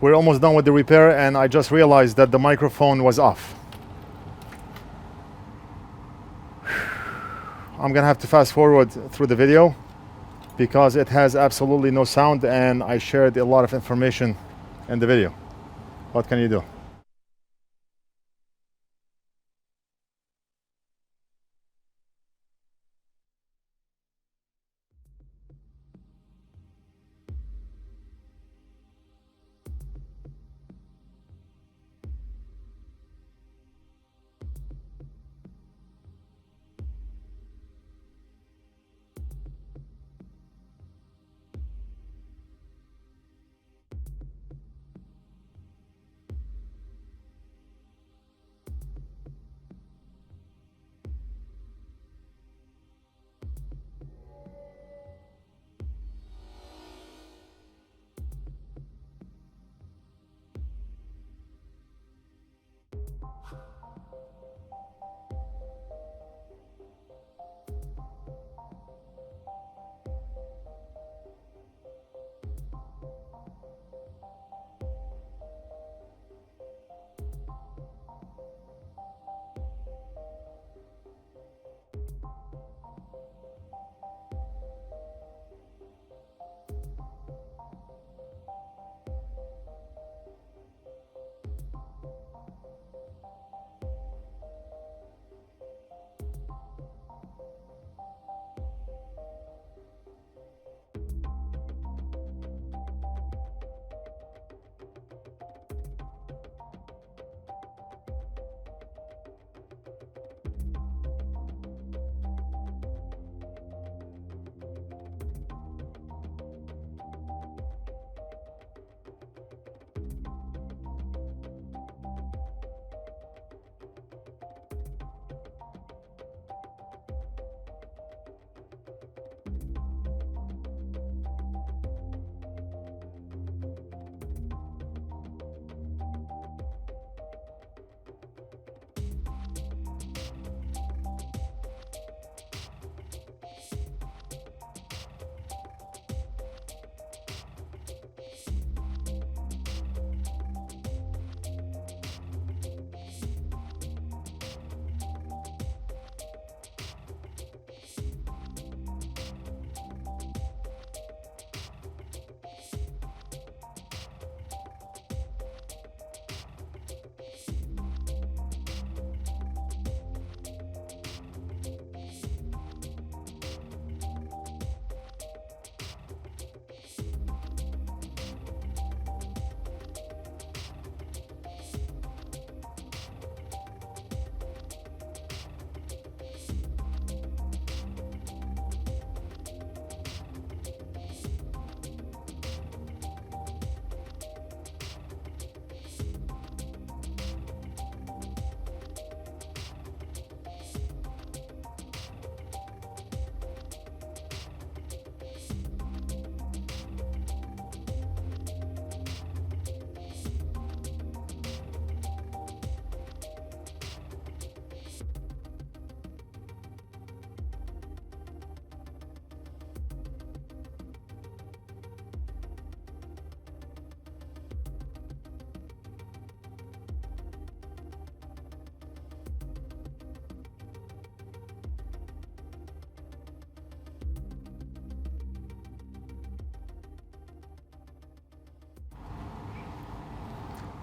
We're almost done with the repair, and I just realized that the microphone was off. I'm gonna have to fast forward through the video because it has absolutely no sound, and I shared a lot of information in the video. What can you do?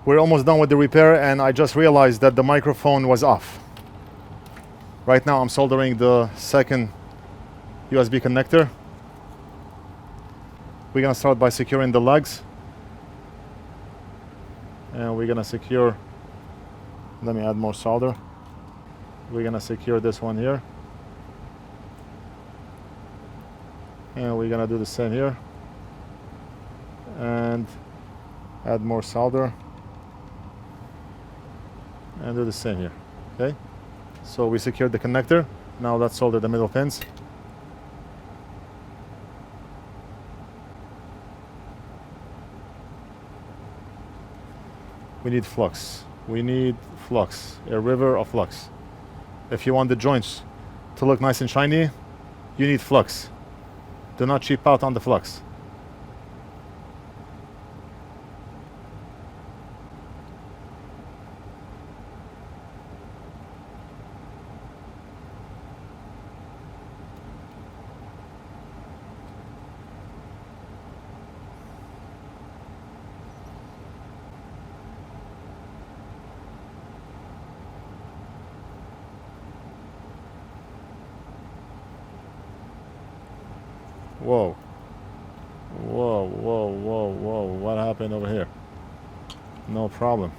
We're almost done with the repair, and I just realized that the microphone was off. Right now I'm soldering the second USB connector. We're gonna start by securing the lugs. And we're gonna secure, let me add more solder. We're gonna secure this one here. And we're gonna do the same here. And add more solder. And do the same here, okay? So we secured the connector. Now let's solder the middle pins. We need flux. We need flux, a river of flux. If you want the joints to look nice and shiny, you need flux. Do not cheap out on the flux. Whoa. Whoa, whoa, whoa, whoa. What happened over here? No problem.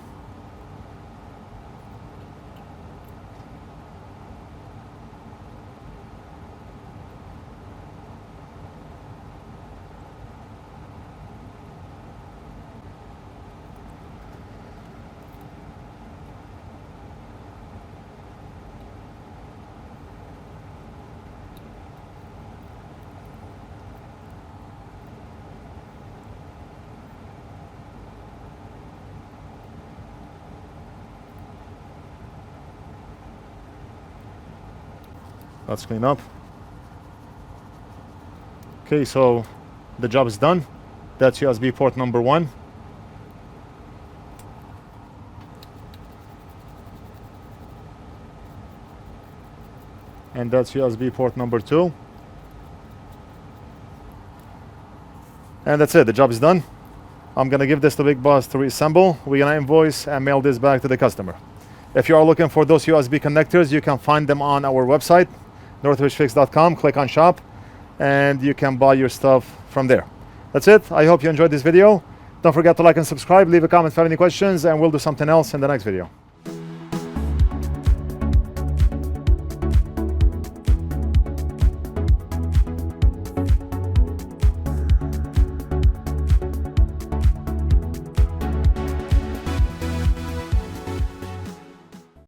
Let's clean up. Okay, so the job is done. That's USB port number 1. And that's USB port number 2. And that's it, the job is done. I'm gonna give this to Big Boss to reassemble. We're gonna invoice and mail this back to the customer. If you are looking for those USB connectors, you can find them on our website, NorthridgeFix.com. Click on shop and you can buy your stuff from there. That's it. I hope you enjoyed this video. Don't forget to like and subscribe. Leave a comment if you have any questions, and we'll do something else in the next video.